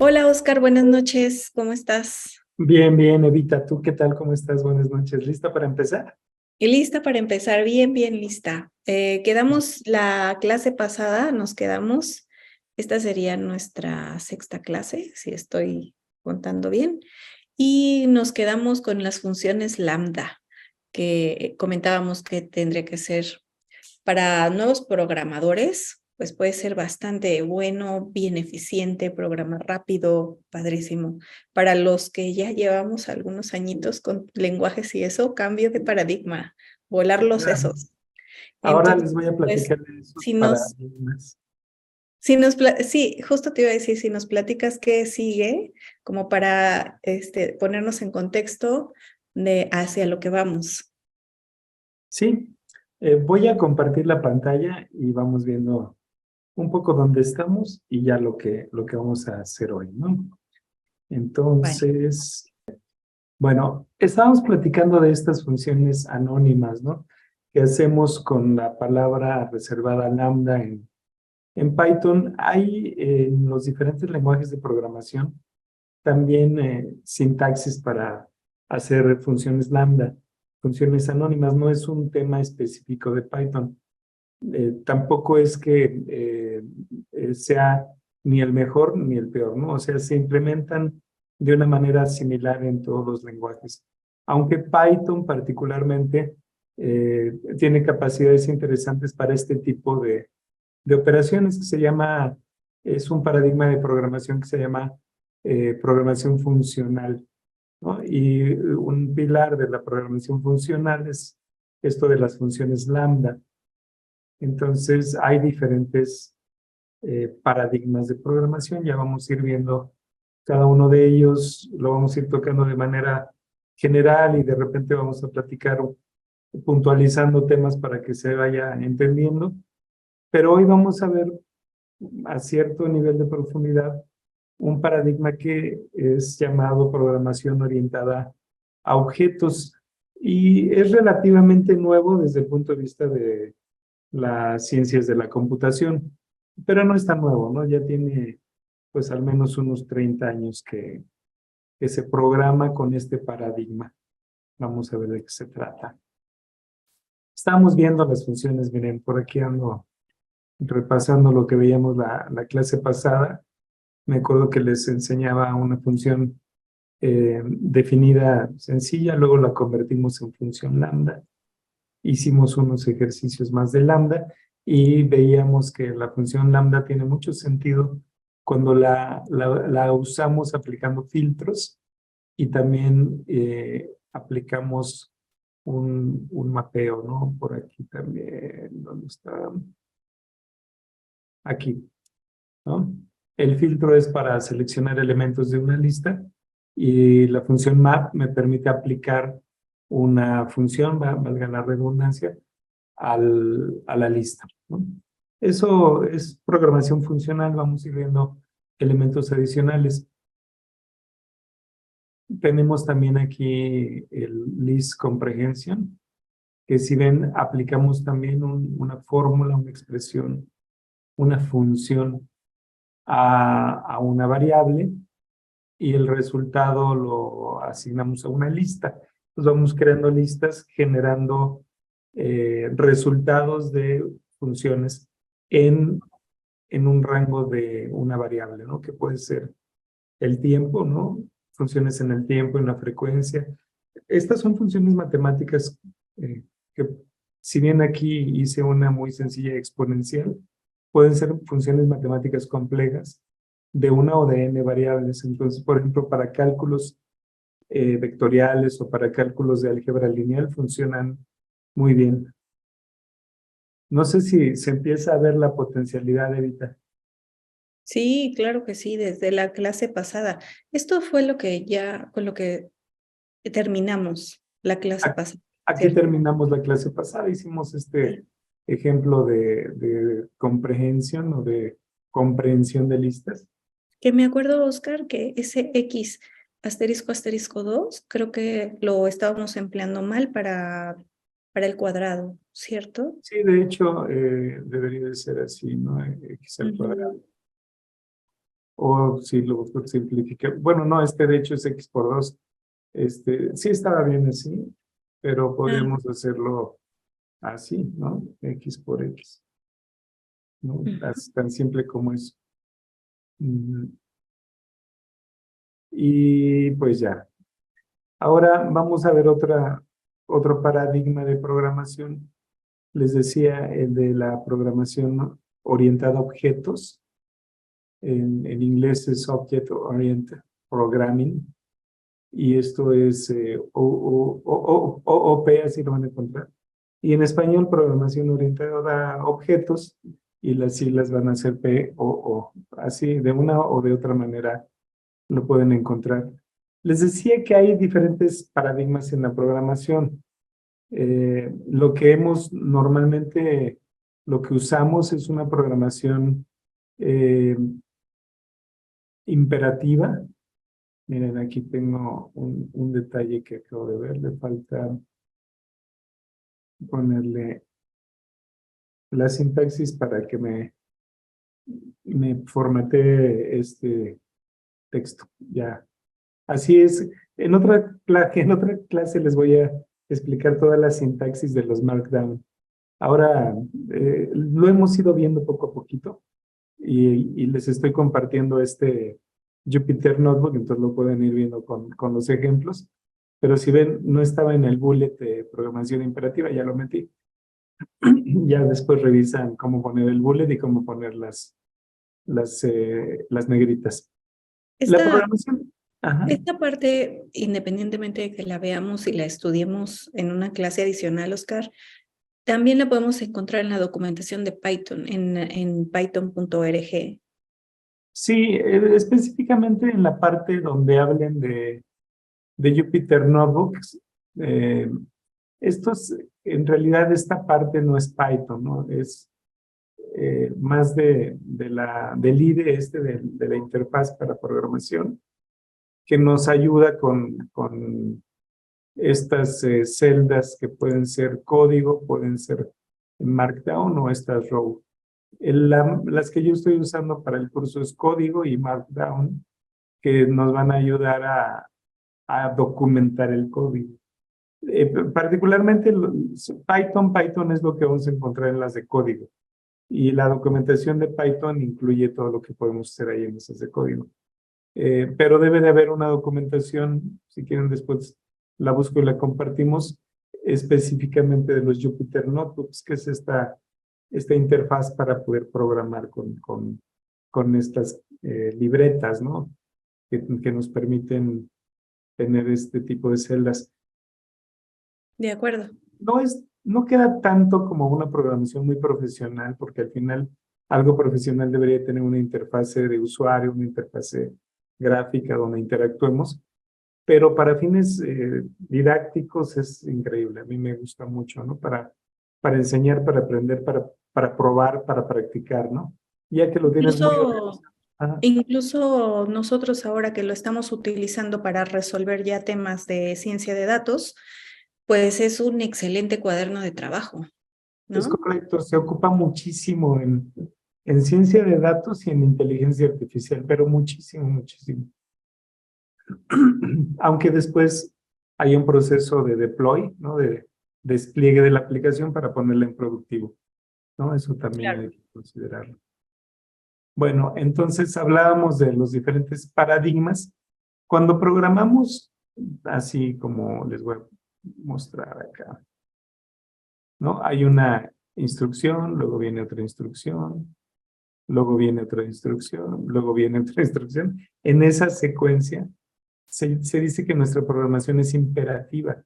Hola Oscar, buenas noches, ¿cómo estás? Bien, bien, Evita, ¿tú qué tal? ¿Cómo estás? Buenas noches. ¿Lista para empezar? Y lista para empezar, bien lista. Quedamos la clase pasada, nos quedamos, esta sería nuestra sexta clase, si estoy contando bien, y nos quedamos con las funciones lambda, que comentábamos que tendría que ser para nuevos programadores, pues puede ser bastante bueno, bien eficiente, programar rápido, padrísimo. Para los que ya llevamos algunos añitos con lenguajes y eso, cambio de paradigma, volar los Claro. sesos. Ahora Entonces, les voy a pues, platicar de esos si nos, paradigmas. sí, justo te iba a decir, si nos platicas qué sigue, como para ponernos en contexto de hacia lo que vamos. Sí, voy a compartir la pantalla y vamos viendo un poco dónde estamos y ya lo que vamos a hacer hoy, ¿no? Vale. Entonces, bueno, estábamos platicando de estas funciones anónimas, ¿no? Que hacemos con la palabra reservada lambda en Python. Hay en los diferentes lenguajes de programación también sintaxis para hacer funciones lambda, funciones anónimas. No es un tema específico de Python. Tampoco es que sea ni el mejor ni el peor, ¿no? O sea, se implementan de una manera similar en todos los lenguajes. Aunque Python particularmente tiene capacidades interesantes para este tipo de operaciones que se llama, es un paradigma de programación que se llama programación funcional, ¿no? Y un pilar de la programación funcional es esto de las funciones lambda. Entonces, hay diferentes paradigmas de programación, ya vamos a ir viendo cada uno de ellos, lo vamos a ir tocando de manera general y de repente vamos a platicar puntualizando temas para que se vaya entendiendo. Pero hoy vamos a ver a cierto nivel de profundidad un paradigma que es llamado programación orientada a objetos y es relativamente nuevo desde el punto de vista de las ciencias de la computación, pero no es tan nuevo, ¿no? Ya tiene pues al menos unos 30 años que se programa con este paradigma. Vamos a ver de qué se trata. Estamos viendo las funciones, miren, por aquí ando repasando lo que veíamos la clase pasada. Me acuerdo que les enseñaba una función definida sencilla, luego la convertimos en función lambda. Hicimos unos ejercicios más de lambda y veíamos que la función lambda tiene mucho sentido cuando la usamos aplicando filtros y también aplicamos un mapeo, ¿no? Por aquí también, ¿dónde está? Aquí, ¿no? El filtro es para seleccionar elementos de una lista y la función map me permite aplicar una función, valga la redundancia, a la lista, ¿no? Eso es programación funcional, vamos a ir viendo elementos adicionales. Tenemos también aquí el list comprehension, que si ven, aplicamos también una fórmula, una expresión, una función a una variable y el resultado lo asignamos a una lista. Entonces vamos creando listas generando resultados de funciones en, en un rango de una variable, ¿no? Que puede ser el tiempo, ¿no? Funciones en el tiempo, en la frecuencia. Estas son funciones matemáticas que, si bien aquí hice una muy sencilla exponencial, pueden ser funciones matemáticas complejas de una o de n variables. Entonces, por ejemplo, para cálculos vectoriales o para cálculos de álgebra lineal funcionan muy bien. No sé si se empieza a ver la potencialidad, Evita. Sí, claro que sí, desde la clase pasada. Esto fue lo que ya, con lo que terminamos la clase A- pasada, Aquí ¿cierto? terminamos la clase pasada, hicimos este Sí. ejemplo de comprehensión o de comprensión de listas. Que me acuerdo, Oscar, que ese X asterisco asterisco 2 creo que lo estábamos empleando mal para el cuadrado, ¿cierto? Sí, de hecho, debería de ser así, ¿no? X al Ujú. cuadrado. O si lo simplifique. Bueno, no, de hecho es x por 2. Sí estaba bien así, pero Ah, podemos hacerlo así, ¿no? X por X, ¿no? ujú. Tan simple como eso. Mm, Y pues ya. Ahora vamos a ver otro paradigma de programación. Les decía, el de la programación orientada a objetos. En inglés es Object Oriented Programming. Y esto es OOP, así lo van a encontrar. Y en español, programación orientada a objetos, y las siglas van a ser POO. Así, de una o de otra manera lo pueden encontrar. Les decía que hay diferentes paradigmas en la programación. Lo que normalmente, lo que usamos es una programación eh, imperativa. Miren, aquí tengo un detalle que acabo de ver. Le falta ponerle la sintaxis para que me formatee este texto. Ya. Así es. En otra clase les voy a explicar toda la sintaxis de los Markdown. Ahora lo hemos ido viendo poco a poquito y les estoy compartiendo Jupyter Notebook, entonces lo pueden ir viendo con los ejemplos. Pero si ven, no estaba en el bullet de programación imperativa, ya lo metí. Ya después revisan cómo poner el bullet y cómo poner las negritas. La Esta, programación, ajá. esta parte, independientemente de que la veamos y la estudiemos en una clase adicional, Oscar, también la podemos encontrar en la documentación de Python, en python.org. Sí, específicamente en la parte donde hablen de Jupyter Notebooks, eh, en realidad esta parte no es Python, ¿no? Es más del IDE, de la interfaz para programación, que nos ayuda con estas celdas que pueden ser código, pueden ser Markdown o estas row. Las que yo estoy usando para el curso es código y Markdown, que nos van a ayudar a documentar el código. Particularmente Python es lo que vamos a encontrar en las de código. Y la documentación de Python incluye todo lo que podemos hacer ahí en esas de código. Pero debe de haber una documentación, si quieren después la busco y la compartimos, específicamente de los Jupyter Notebooks, que es esta interfaz para poder programar con estas libretas, ¿no? Que nos permiten tener este tipo de celdas. De acuerdo. No queda tanto como una programación muy profesional, porque al final algo profesional debería tener una interfase de usuario, una interfase gráfica donde interactuemos, pero para fines didácticos es increíble. A mí me gusta mucho, ¿no? Para enseñar, para aprender, para probar, para practicar, ¿no? Ya que lo tienes muy Incluso, organizado. Ajá. incluso nosotros ahora que lo estamos utilizando para resolver ya temas de ciencia de datos, pues es un excelente cuaderno de trabajo, Es ¿no? correcto, se ocupa muchísimo en ciencia de datos y en inteligencia artificial, pero muchísimo, muchísimo. Aunque después hay un proceso de deploy, ¿no? De despliegue de la aplicación para ponerla en productivo, ¿no? Eso también Claro. hay que considerarlo. Bueno, entonces hablábamos de los diferentes paradigmas. Cuando programamos, así como les voy a mostrar acá, ¿no? Hay una instrucción, luego viene otra instrucción, luego viene otra instrucción, luego viene otra instrucción. En esa secuencia se dice que nuestra programación es imperativa.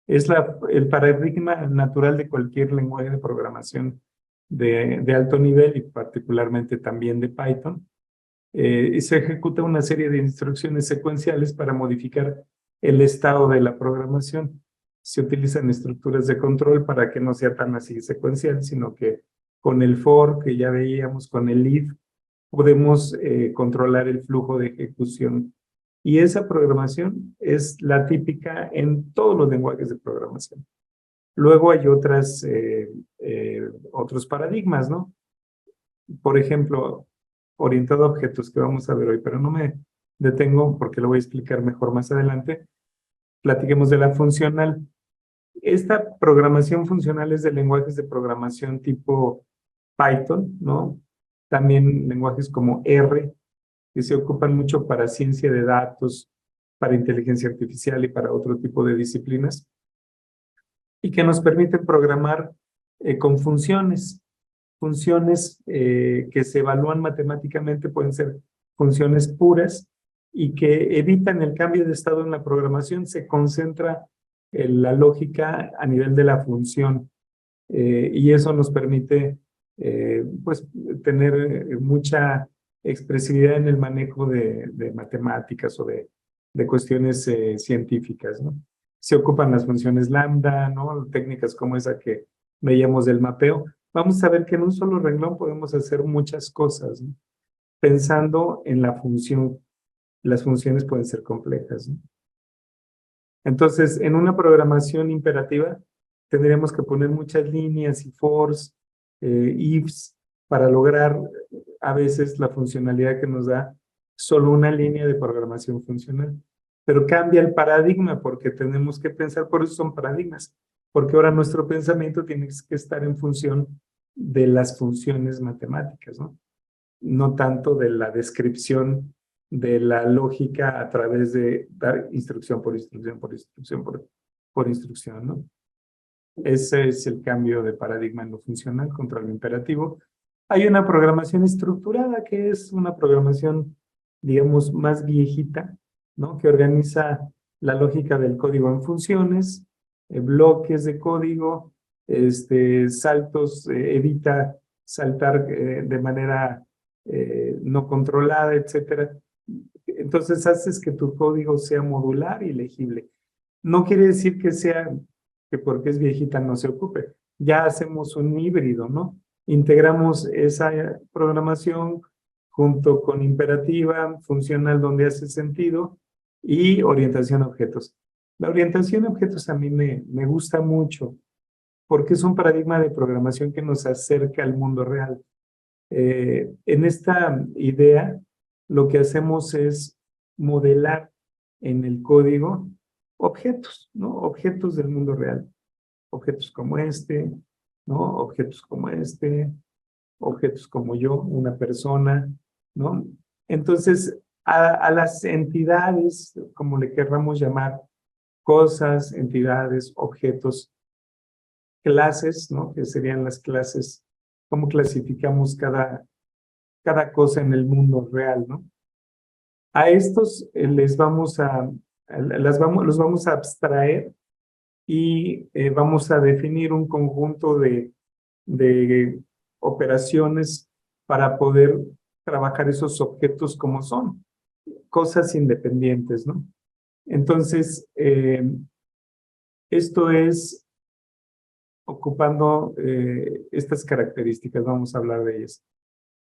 Es el paradigma natural de cualquier lenguaje de programación de alto nivel y particularmente también de Python. Y se ejecuta una serie de instrucciones secuenciales para modificar el estado de la programación. Se utilizan estructuras de control para que no sea tan así secuencial, sino que con el for que ya veíamos, con el if, podemos controlar el flujo de ejecución. Y esa programación es la típica en todos los lenguajes de programación. Luego hay otros paradigmas, ¿no? Por ejemplo, orientado a objetos que vamos a ver hoy, pero no me detengo porque lo voy a explicar mejor más adelante. Platiquemos de la funcional. Esta programación funcional es de lenguajes de programación tipo Python, ¿no? También lenguajes como R, que se ocupan mucho para ciencia de datos, para inteligencia artificial y para otro tipo de disciplinas, y que nos permiten programar con funciones. Funciones que se evalúan matemáticamente pueden ser funciones puras y que evitan el cambio de estado en la programación. Se concentra la lógica a nivel de la función y eso nos permite pues tener mucha expresividad en el manejo de matemáticas o de cuestiones científicas, ¿no? Se ocupan las funciones lambda, ¿no? Técnicas como esa que veíamos del mapeo. Vamos a ver que en un solo renglón podemos hacer muchas cosas, ¿no? Pensando en la función. Las funciones pueden ser complejas, ¿no? Entonces, en una programación imperativa, tendríamos que poner muchas líneas y fors, ifs, para lograr a veces la funcionalidad que nos da solo una línea de programación funcional. Pero cambia el paradigma porque tenemos que pensar, por eso son paradigmas, porque ahora nuestro pensamiento tiene que estar en función de las funciones matemáticas, ¿no? No tanto de la descripción de la lógica a través de dar instrucción por instrucción, por instrucción, por instrucción, ¿no? Ese es el cambio de paradigma en lo funcional contra lo imperativo. Hay una programación estructurada que es una programación, digamos, más viejita, ¿no? Que organiza la lógica del código en funciones, bloques de código, saltos, evita saltar de manera no controlada, etcétera. Entonces haces que tu código sea modular y legible. No quiere decir que sea que porque es viejita no se ocupe. Ya hacemos un híbrido, ¿no? Integramos esa programación junto con imperativa, funcional donde hace sentido y orientación a objetos. La orientación a objetos a mí me gusta mucho porque es un paradigma de programación que nos acerca al mundo real. En esta idea, lo que hacemos es modelar en el código objetos, ¿no? Objetos del mundo real. Objetos como este, ¿no? Objetos como este, objetos como yo, una persona, ¿no? Entonces, a las entidades, como le querramos llamar, cosas, entidades, objetos, clases, ¿no? Que serían las clases, cómo clasificamos cada cosa en el mundo real, ¿no? A estos los vamos a abstraer y vamos a definir un conjunto de operaciones para poder trabajar esos objetos como son, cosas independientes, ¿no? Entonces, esto es ocupando estas características, vamos a hablar de ellas.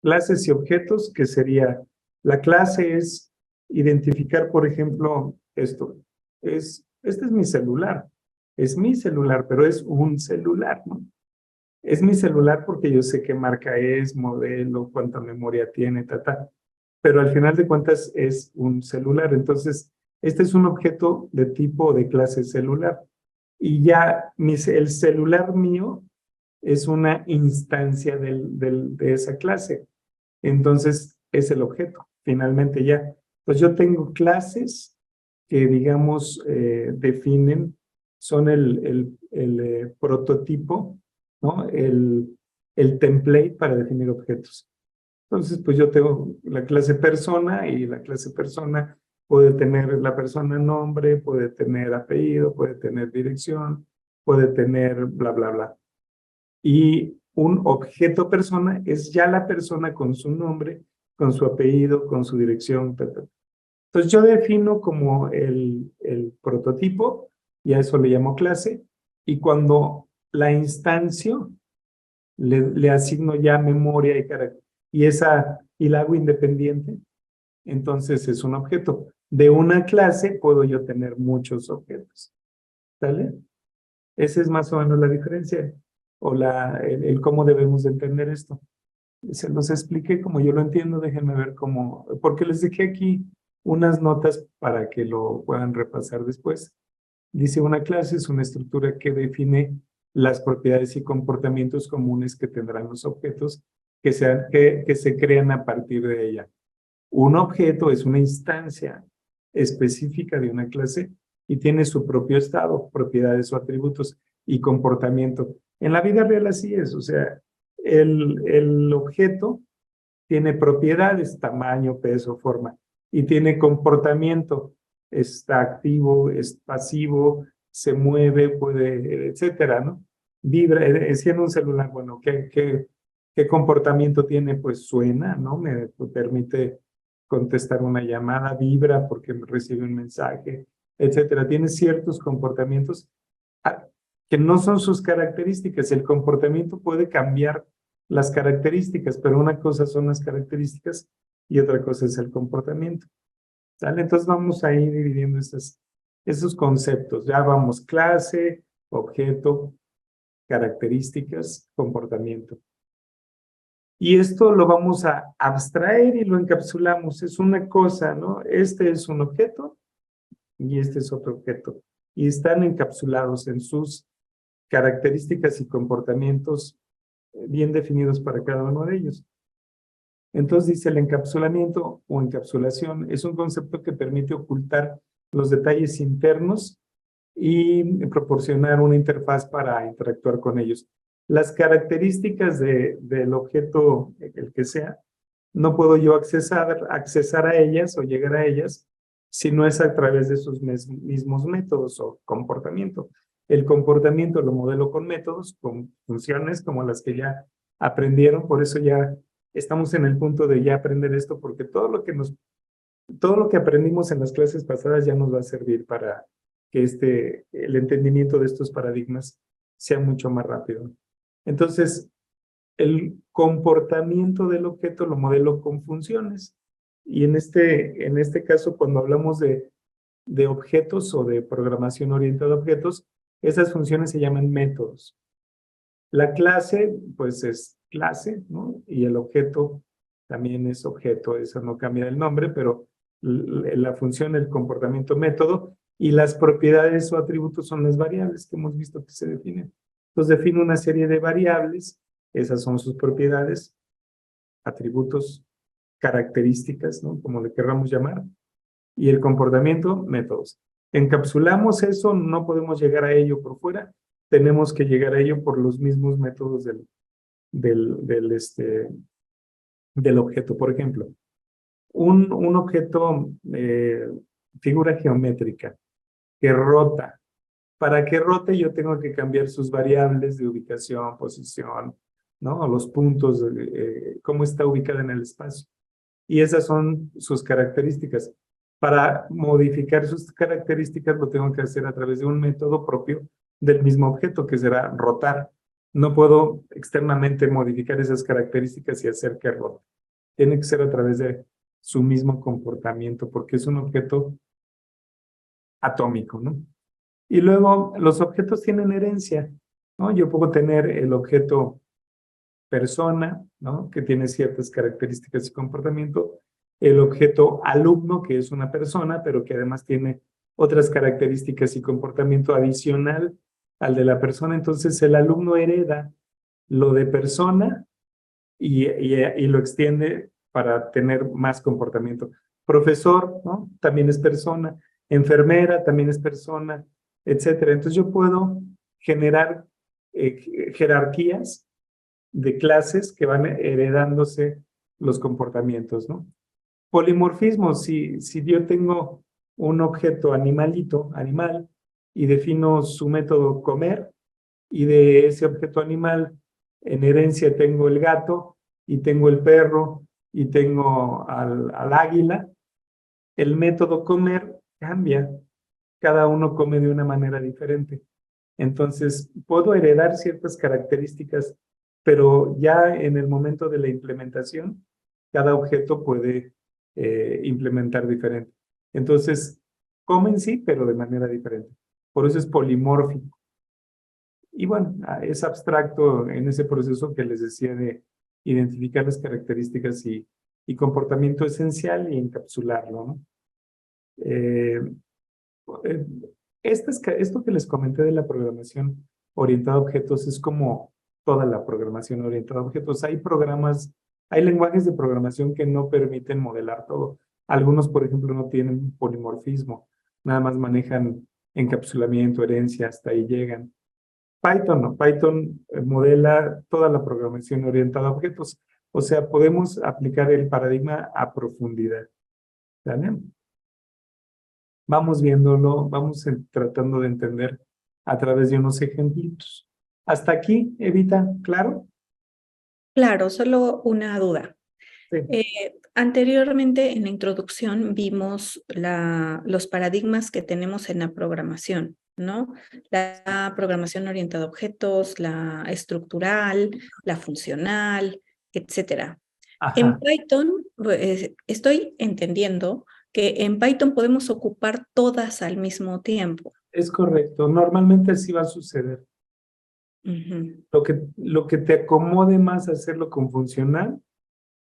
Clases y objetos, que sería, la clase es identificar, por ejemplo, esto. Este es mi celular, pero es un celular, ¿no? Es mi celular porque yo sé qué marca es, modelo, cuánta memoria tiene, pero al final de cuentas es un celular. Entonces, este es un objeto de tipo de clase celular. Y ya el celular mío es una instancia de esa clase. Entonces, es el objeto, finalmente ya. Pues yo tengo clases que, digamos, definen, son el prototipo, ¿no? El template para definir objetos. Entonces, pues yo tengo la clase persona y la clase persona puede tener la persona nombre, puede tener apellido, puede tener dirección, puede tener bla, bla, bla. Y un objeto persona es ya la persona con su nombre, con su apellido, con su dirección, etc. Entonces yo defino como el prototipo y a eso le llamo clase. Y cuando la instancio, le asigno ya memoria y carácter. Y la hago independiente, entonces es un objeto. De una clase puedo yo tener muchos objetos. ¿Sale? Esa es más o menos la diferencia o el cómo debemos de entender esto. Se los expliqué como yo lo entiendo, déjenme ver cómo, porque les dejé aquí unas notas para que lo puedan repasar después. Dice, una clase es una estructura que define las propiedades y comportamientos comunes que tendrán los objetos que se crean a partir de ella. Un objeto es una instancia específica de una clase y tiene su propio estado, propiedades o atributos y comportamiento. En la vida real así es, o sea, el objeto tiene propiedades, tamaño, peso, forma, y tiene comportamiento, está activo, es pasivo, se mueve, puede, etcétera, ¿no? Vibra, siendo un celular, bueno, ¿qué comportamiento tiene? Pues suena, ¿no? Me permite contestar una llamada, vibra porque recibe un mensaje, etcétera. Tiene ciertos comportamientos que no son sus características. El comportamiento puede cambiar las características, pero una cosa son las características y otra cosa es el comportamiento. ¿Sale? Entonces vamos a ir dividiendo esos conceptos. Ya vamos, clase, objeto, características, comportamiento. Y esto lo vamos a abstraer y lo encapsulamos. Es una cosa, ¿no? Este es un objeto y este es otro objeto. Y están encapsulados en sus características y comportamientos bien definidos para cada uno de ellos. Entonces dice, el encapsulamiento o encapsulación es un concepto que permite ocultar los detalles internos y proporcionar una interfaz para interactuar con ellos. Las características del objeto, el que sea, no puedo yo accesar a ellas o llegar a ellas si no es a través de sus mismos métodos o comportamiento. El comportamiento lo modelo con métodos, con funciones como las que ya aprendieron, por eso ya estamos en el punto de ya aprender esto, porque todo lo que aprendimos en las clases pasadas ya nos va a servir para que el entendimiento de estos paradigmas sea mucho más rápido. Entonces, el comportamiento del objeto lo modelo con funciones. Y en este caso, cuando hablamos de objetos o de programación orientada a objetos, esas funciones se llaman métodos. La clase, pues es clase, ¿no? Y el objeto también es objeto, eso no cambia el nombre, pero la función, el comportamiento, método, y las propiedades o atributos son las variables que hemos visto que se definen. Entonces defino una serie de variables, esas son sus propiedades, atributos, características, ¿no? Como le querramos llamar, y el comportamiento, métodos. Encapsulamos eso, no podemos llegar a ello por fuera, tenemos que llegar a ello por los mismos métodos del objeto. Por ejemplo, un objeto, figura geométrica, que rota. Para que rote yo tengo que cambiar sus variables de ubicación, posición, ¿no? Los puntos, cómo está ubicada en el espacio. Y esas son sus características. Para modificar sus características lo tengo que hacer a través de un método propio del mismo objeto, que será rotar. No puedo externamente modificar esas características y hacer que rote. Tiene que ser a través de su mismo comportamiento, porque es un objeto atómico, ¿no? Y luego los objetos tienen herencia, ¿no? Yo puedo tener el objeto persona, ¿no? Que tiene ciertas características y comportamiento, el objeto alumno, que es una persona, pero que además tiene otras características y comportamiento adicional al de la persona. Entonces el alumno hereda lo de persona y lo extiende para tener más comportamiento. Profesor, ¿no? También es persona. Enfermera también es persona, etcétera. Entonces yo puedo generar jerarquías de clases que van heredándose los comportamientos, ¿no? Polimorfismo, si yo tengo un objeto animal, y defino su método comer, y de ese objeto animal en herencia tengo el gato, y tengo el perro, y tengo al águila, el método comer cambia. Cada uno come de una manera diferente. Entonces, puedo heredar ciertas características, pero ya en el momento de la implementación, cada objeto puede implementar diferente. Entonces, comen sí, pero de manera diferente. Por eso es polimórfico. Y bueno, es abstracto en ese proceso que les decía de identificar las características y comportamiento esencial y encapsularlo, ¿no? Eh, eh, esto que les comenté de la programación orientada a objetos es como toda la programación orientada a objetos. Hay programas, hay lenguajes de programación que no permiten modelar todo. Algunos, por ejemplo, no tienen polimorfismo, nada más manejan encapsulamiento, herencia, hasta ahí llegan. Python no, Python modela toda la programación orientada a objetos. O sea, podemos aplicar el paradigma a profundidad. ¿Vale? Vamos viéndolo, vamos tratando de entender a través de unos ejemplitos. Hasta aquí, Evita, ¿claro? Claro, solo una duda. Sí. Anteriormente en la introducción vimos los paradigmas que tenemos en la programación, ¿no? La programación orientada a objetos, la estructural, la funcional, etcétera. En Ajá, Python, pues, estoy entendiendo que en Python podemos ocupar todas al mismo tiempo. es correcto. Normalmente así va a suceder. Ujú. Lo que te acomode más hacerlo con funcional,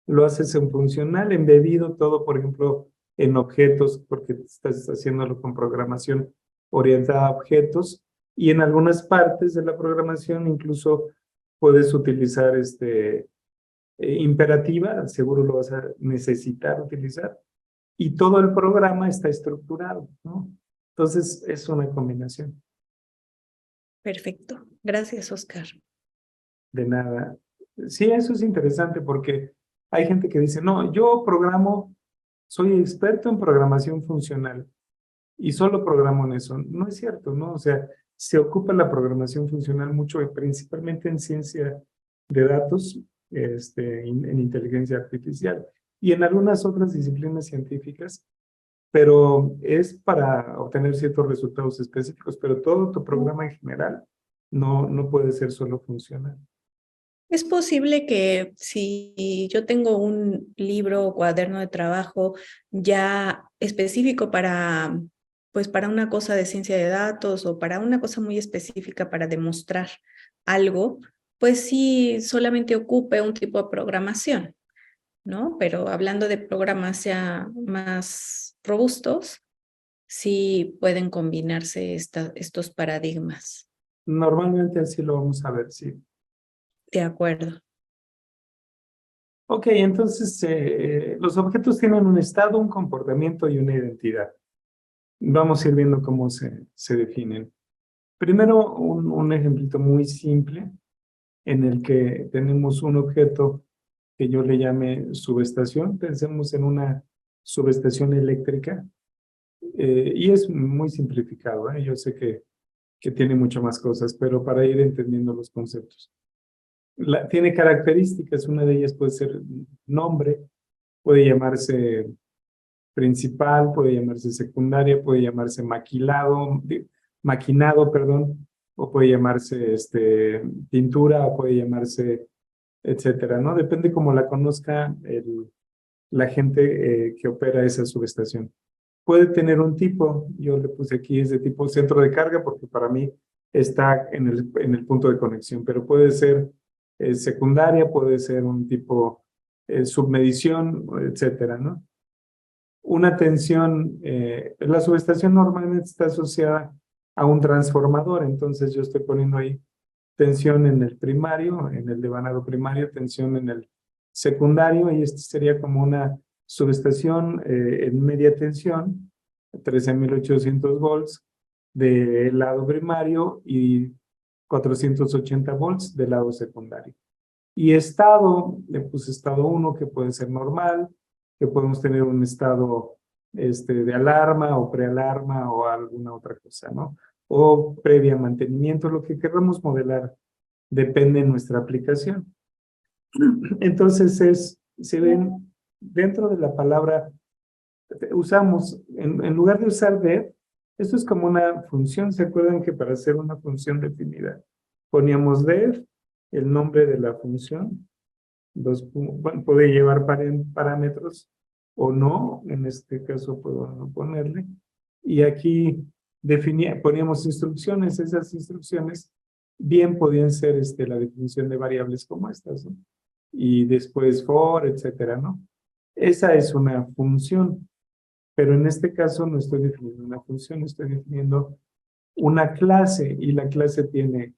lo haces en funcional, embebido todo, por ejemplo, en objetos, porque estás haciéndolo con programación orientada a objetos, y en algunas partes de la programación incluso puedes utilizar imperativa, seguro lo vas a necesitar utilizar, y todo el programa está estructurado, ¿no? Entonces es una combinación. Perfecto. Gracias, Oscar. De nada. Sí, eso es interesante porque hay gente que dice, no, yo programo, soy experto en programación funcional y solo programo en eso. No es cierto, ¿no? O sea, se ocupa la programación funcional mucho, y principalmente en ciencia de datos, en inteligencia artificial y en algunas otras disciplinas científicas, pero es para obtener ciertos resultados específicos, pero todo tu programa en general no puede ser solo funcional. Es posible que si yo tengo un libro o cuaderno de trabajo ya específico para, pues para una cosa de ciencia de datos o para una cosa muy específica para demostrar algo, pues sí solamente ocupe un tipo de programación, ¿no? Pero hablando de programas ya más robustos, sí pueden combinarse estos paradigmas. Normalmente así lo vamos a ver, sí. De acuerdo. Ok, entonces los objetos tienen un estado, un comportamiento y una identidad. Vamos a ir viendo cómo se definen. Primero, un ejemplito muy simple en el que tenemos un objeto que yo le llame subestación. Pensemos en una subestación eléctrica y es muy simplificado, ¿eh? Yo sé que tiene mucho más cosas, pero para ir entendiendo los conceptos. Tiene características, una de ellas puede ser nombre, puede llamarse principal, puede llamarse secundaria, puede llamarse maquinado, perdón, o puede llamarse pintura, o puede llamarse, etcétera, ¿no? Depende cómo la conozca la gente que opera esa subestación. Puede tener un tipo, yo le puse aquí, es de tipo centro de carga, porque para mí está en el punto de conexión, pero puede ser secundaria, puede ser un tipo submedición, etcétera, ¿no? Una tensión, la subestación normalmente está asociada a un transformador, entonces yo estoy poniendo ahí tensión en el primario, en el devanado primario, tensión en el secundario, y esto sería como una subestación en media tensión, 13.800 volts del lado primario y 480 volts del lado secundario. Y estado, le puse estado 1, que puede ser normal, que podemos tener un estado de alarma o prealarma o alguna otra cosa, ¿no? O previa mantenimiento, lo que queramos modelar depende de nuestra aplicación. Entonces se ven dentro de la palabra, usamos, en lugar de usar def, esto es como una función. ¿Se acuerdan que para hacer una función definida poníamos def, el nombre de la función? Bueno, puede llevar parámetros o no, en este caso puedo no ponerle. Y aquí poníamos instrucciones, esas instrucciones bien podían ser la definición de variables como estas, ¿no? y después for, etcétera, ¿no? Esa es una función, pero en este caso no estoy definiendo una función, estoy definiendo una clase y la clase tiene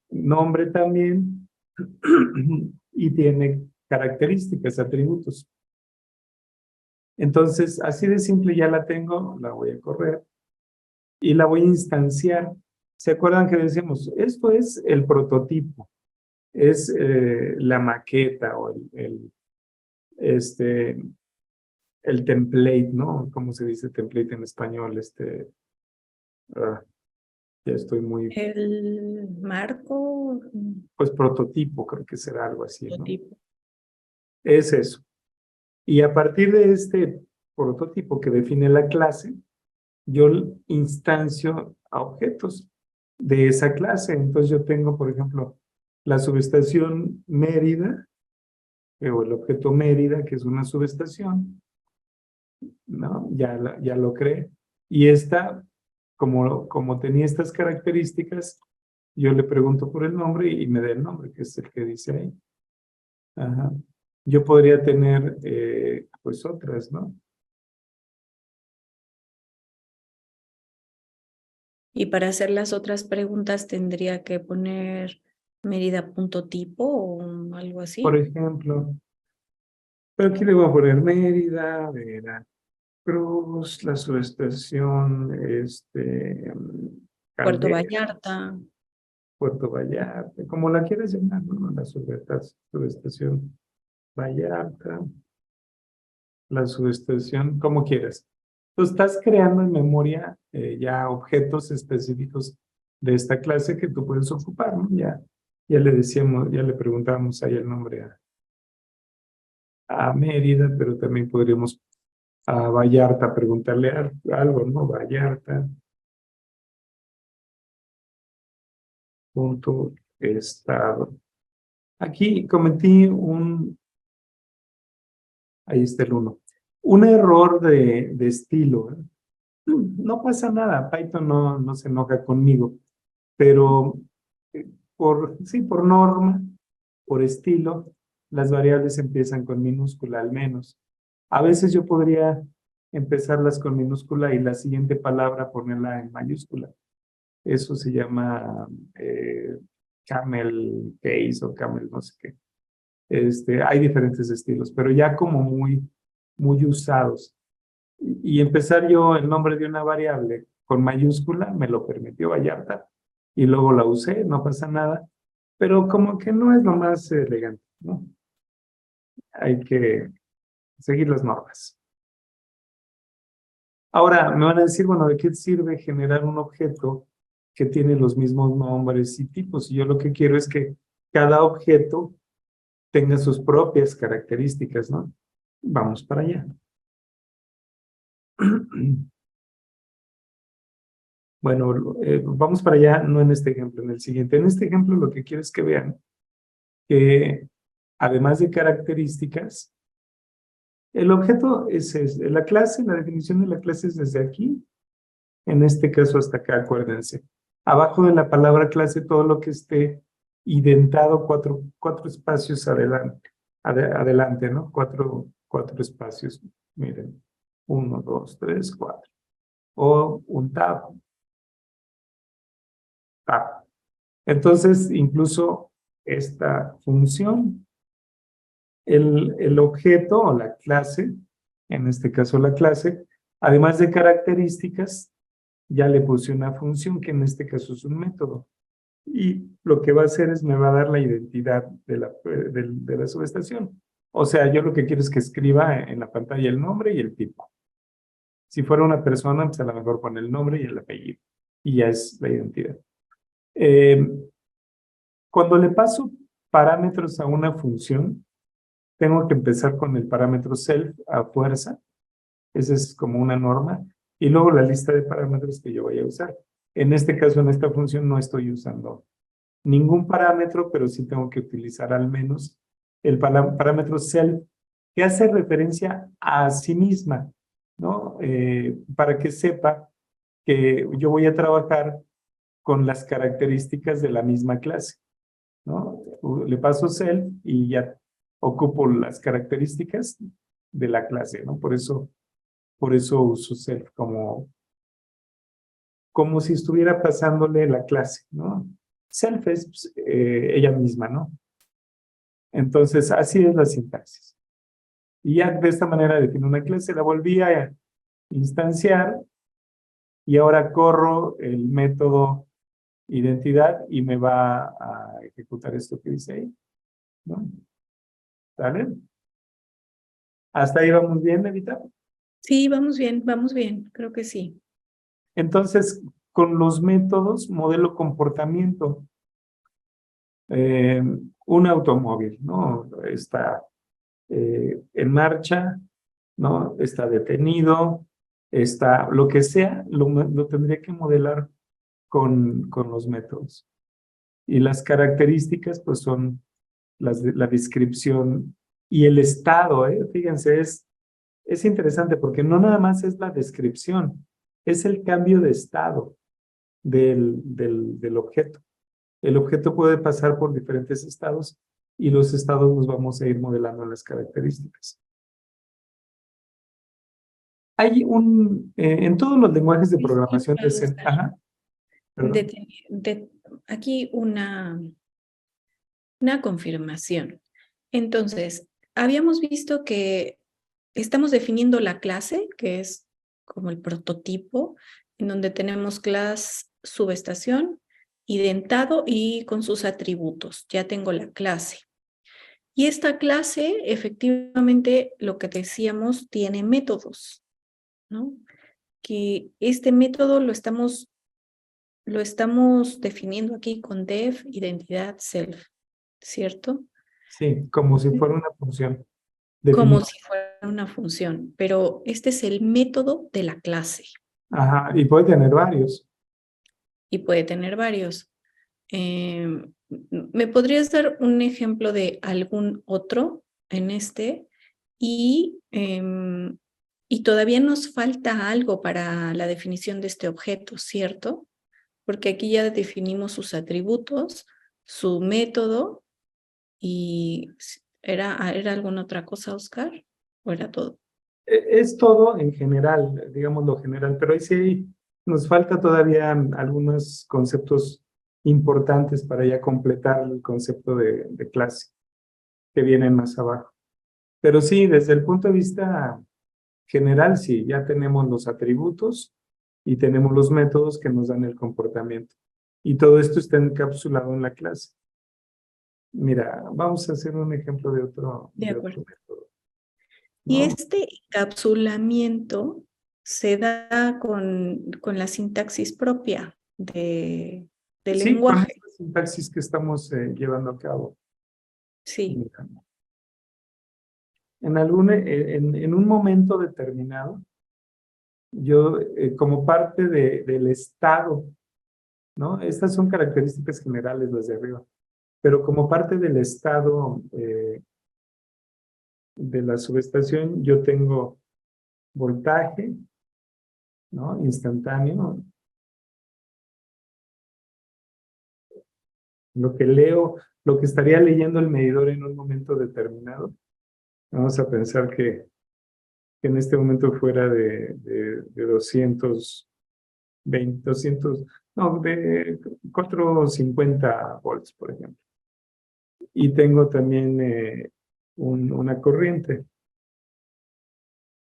nombre también y tiene características, atributos. Entonces, así de simple ya la tengo, la voy a correr y la voy a instanciar. ¿Se acuerdan que decimos? Esto es el prototipo, es la maqueta o el template, ¿no? ¿Cómo se dice template en español? Ah, ya estoy muy, El marco, pues prototipo, creo que será algo así, ¿no? prototipo. Es eso. Y a partir de este prototipo que define la clase, yo instancio a objetos de esa clase. Entonces yo tengo, por ejemplo, la subestación Mérida, o el objeto Mérida, que es una subestación, ¿no? Ya lo creé. Y esta, como tenía estas características, yo le pregunto por el nombre y me da el nombre, que es el que dice ahí. Ajá. Yo podría tener, pues otras, ¿no? Y para hacer las otras preguntas tendría que poner Mérida.tipo o algo Por así. ejemplo, pero aquí le voy a poner Mérida, Veracruz, la subestación, Puerto Caldera, Vallarta. Puerto Vallarta, como la quieras llamar, ¿no? La subestación Vallarta, la subestación, como quieras. Tú estás creando en memoria ya objetos específicos de esta clase que tú puedes ocupar, ¿no? Ya le decíamos, ya le preguntábamos ahí el nombre a Mérida, pero también podríamos a Vallarta preguntarle algo, ¿no? Vallarta, punto, estado. Aquí cometí ahí está el uno, un error de estilo, ¿eh? No pasa nada, Python no se enoja conmigo, pero sí, por norma, por estilo, las variables empiezan con minúscula al menos. A veces yo podría empezarlas con minúscula y la siguiente palabra ponerla en mayúscula. Eso se llama camel case o camel no sé qué. Hay diferentes estilos, pero ya como muy usados. Y empezar yo el nombre de una variable con mayúscula me lo permitió Vallarta y luego la usé, no pasa nada, pero como que no es lo más elegante, ¿no? Hay que seguir las normas. Ahora me van a decir, bueno, ¿de qué sirve generar un objeto que tiene los mismos nombres y tipos? Y yo lo que quiero es que cada objeto tenga sus propias características, ¿no? Vamos para allá. Bueno, vamos para allá, no en este ejemplo, en el siguiente. En este ejemplo lo que quiero es que vean que además de características, el objeto es la clase, la definición de la clase es desde aquí, en este caso hasta acá, acuérdense. Abajo de la palabra clase, todo lo que esté identado cuatro espacios adelante, ¿no? Cuatro espacios, miren, 1, 2, 3, 4. O un tab. Entonces, incluso esta función, el objeto o la clase, en este caso la clase, además de características, ya le puse una función que en este caso es un método. Y lo que va a hacer es me va a dar la identidad de la subestación. O sea, yo lo que quiero es que escriba en la pantalla el nombre y el tipo. Si fuera una persona, pues a lo mejor pone el nombre y el apellido. Y ya es la identidad. Cuando le paso parámetros a una función, tengo que empezar con el parámetro self a fuerza. Esa es como una norma. Y luego la lista de parámetros que yo voy a usar. En este caso, en esta función, no estoy usando ningún parámetro, pero sí tengo que utilizar al menos el parámetro self, que hace referencia a sí misma, ¿no? Para que sepa que yo voy a trabajar con las características de la misma clase, ¿no? le paso self y ya ocupo las características de la clase, ¿no? Por eso uso self como si estuviera pasándole la clase, ¿no? Self es pues, ella misma, ¿no? Entonces, así es la sintaxis. Y ya de esta manera defino una clase, la volví a instanciar y ahora corro el método identidad y me va a ejecutar esto que dice ahí, ¿no? ¿Vale? ¿Hasta ahí vamos bien, Evita? Sí, vamos bien, creo que sí. Entonces, con los métodos, modelo comportamiento. Un automóvil, ¿no? Está en marcha, ¿no? Está detenido, está lo que sea, lo tendría que modelar con los métodos. Y las características, pues son la descripción y el estado, ¿eh? Fíjense, es interesante porque no nada más es la descripción, es el cambio de estado del objeto. El objeto puede pasar por diferentes estados y los estados los vamos a ir modelando en las características. En todos los lenguajes de programación Disculpa, decente. Oscar. Ajá, perdón. Aquí una confirmación. Entonces, habíamos visto que estamos definiendo la clase, que es como el prototipo, en donde tenemos class subestación, identado y con sus atributos. Ya tengo la clase. Y esta clase, efectivamente, lo que decíamos, tiene métodos, ¿no? Que este método lo estamos definiendo aquí con def, identidad, self, ¿cierto? Sí, como si fuera una función Como definida. si fuera una función, pero este es el método de la clase Ajá, y puede tener varios. y puede tener varios. ¿Me podrías dar un ejemplo de algún otro en este? Y todavía nos falta algo para la definición de este objeto, ¿cierto? Porque aquí ya definimos sus atributos, su método y ¿era alguna otra cosa, Oscar? ¿O era todo? Es todo en general, digamos lo general, pero ahí sí nos falta todavía algunos conceptos importantes para ya completar el concepto de clase que vienen más abajo. Pero sí, desde el punto de vista general, sí, ya tenemos los atributos y tenemos los métodos que nos dan el comportamiento. Y todo esto está encapsulado en la clase. Mira, vamos a hacer un ejemplo De de acuerdo. otro método, Y ¿no? este encapsulamiento se da con la sintaxis propia del Sí, con lenguaje. esta sintaxis que estamos llevando a cabo. Sí, Mira, en un momento determinado, yo como parte del estado, ¿no? Estas son características generales las de arriba, pero como parte del estado de la subestación, yo tengo voltaje, ¿no? Instantáneo. Lo que leo, lo que estaría leyendo el medidor en un momento determinado. Vamos a pensar que en este momento fuera de 220, 200, no, de 450 volts, por ejemplo. Y tengo también una corriente,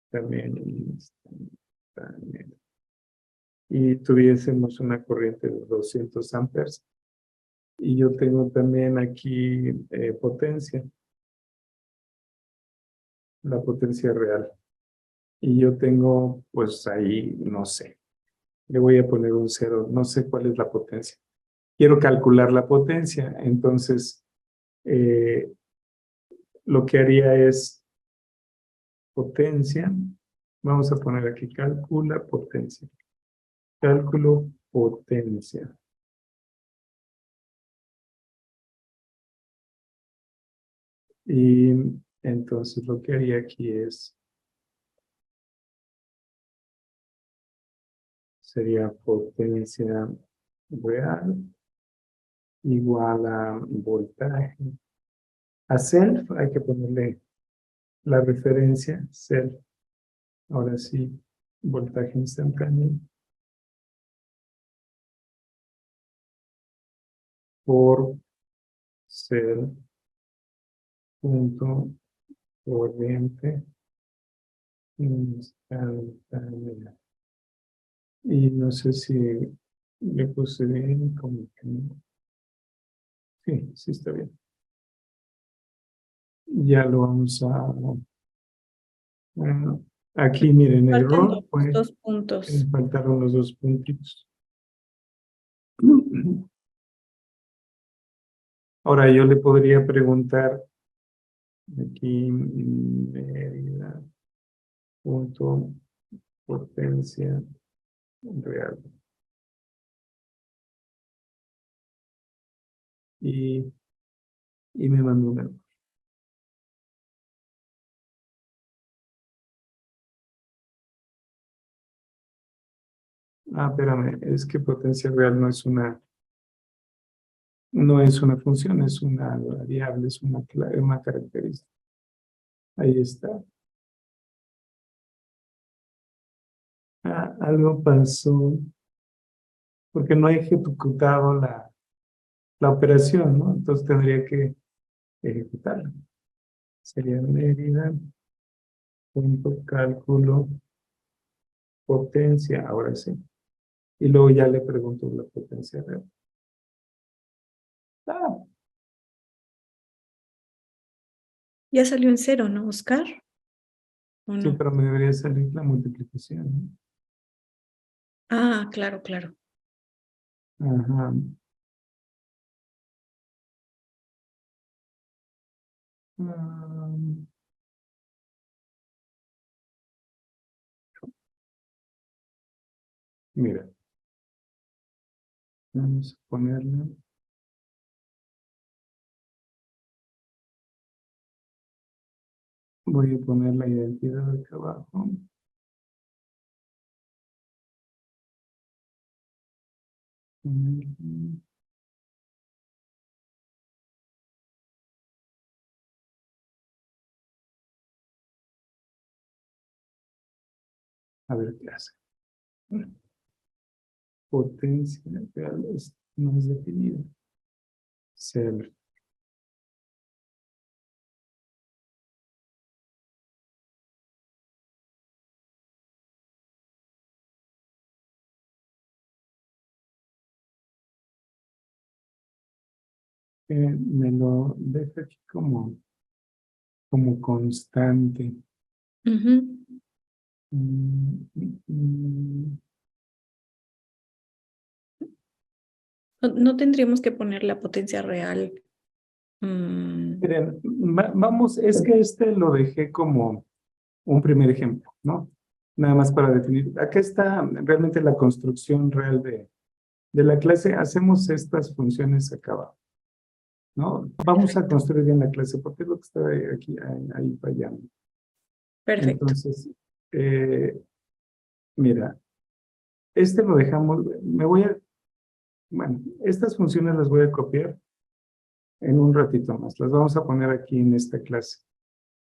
también, y tuviésemos una corriente de 200 amperes. Y yo tengo también aquí potencia, la potencia real. Y yo tengo, pues ahí, no sé, le voy a poner un cero, no sé cuál es la potencia. Quiero calcular la potencia, entonces eh, lo que haría es potencia, vamos a poner aquí calcula potencia, cálculo potencia. Y entonces lo que haría aquí sería potencia real igual a voltaje. A self hay que ponerle la referencia, self. Ahora sí, voltaje instantáneo por self punto corriente instantánea. Y no sé si le puse bien, como que no. Sí, sí está bien. Ya lo vamos a... Bueno, aquí miren, el Faltan error fue, dos puntos. faltaron los dos puntitos. Ahora yo le podría preguntar aquí, medida, punto, potencia real. Y, y me mandó un error. Ah, espérame, es que potencia real no es una función, es una variable, es una característica. Ahí está. Ah, algo pasó porque no he ejecutado la operación, ¿no? Entonces tendría que ejecutarla. Sería medida, punto, cálculo, potencia, ahora sí. Y luego ya le pregunto la potencia real. Ah, Ya salió en cero, ¿no, Oscar? ¿O sí, no? pero me debería salir la multiplicación, ¿no? Ah, claro, claro. Ajá. Mm, mira, vamos a ponerle. Voy a poner la identidad acá abajo. A ver qué hace. Potencia real no es definida. Cero. Me lo deja aquí como constante. Ujú. Mm, mm, mm. No tendríamos que poner la potencia real. Mm, Miren, vamos, es que este lo dejé como un primer ejemplo, ¿no? Nada más para definir. Acá está realmente la construcción real de la clase. Hacemos estas funciones acá abajo, ¿no? Vamos a perfecto, construir bien la clase porque es lo que está aquí, ahí fallando. perfecto. Entonces, mira, este lo dejamos, bueno, estas funciones las voy a copiar en un ratito más. Las vamos a poner aquí en esta clase.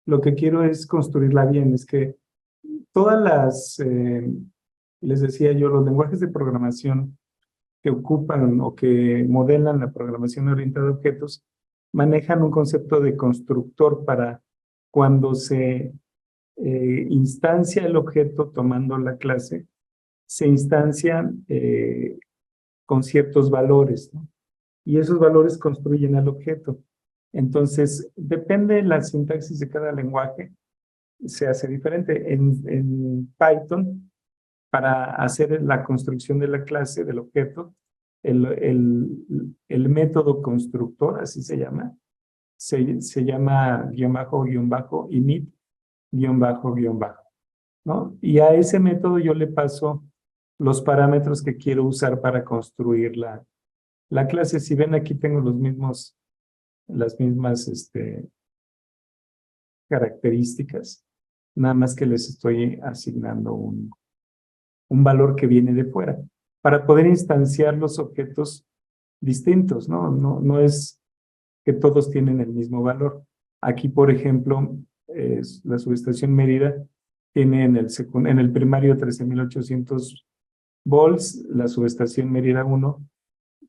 Lo que quiero es construirla bien, es que todas les decía yo, los lenguajes de programación que ocupan o que modelan la programación orientada a objetos, manejan un concepto de constructor para cuando se instancia el objeto tomando la clase, se instancian con ciertos valores, ¿no? Y esos valores construyen al objeto. Entonces, depende de la sintaxis de cada lenguaje, se hace diferente. En Python, para hacer la construcción de la clase, del objeto, el método constructor, así se llama, se llama guión bajo, guión bajo, init, guión bajo, guión bajo, ¿no? Y a ese método yo le paso los parámetros que quiero usar para construir la clase. Si ven aquí tengo las mismas características, nada más que les estoy asignando un valor que viene de fuera. Para poder instanciar los objetos, distintos, ¿no? No es que todos tienen el mismo valor. Aquí, por ejemplo, la subestación Mérida tiene en el primario 13,800 volts, la subestación Mérida 1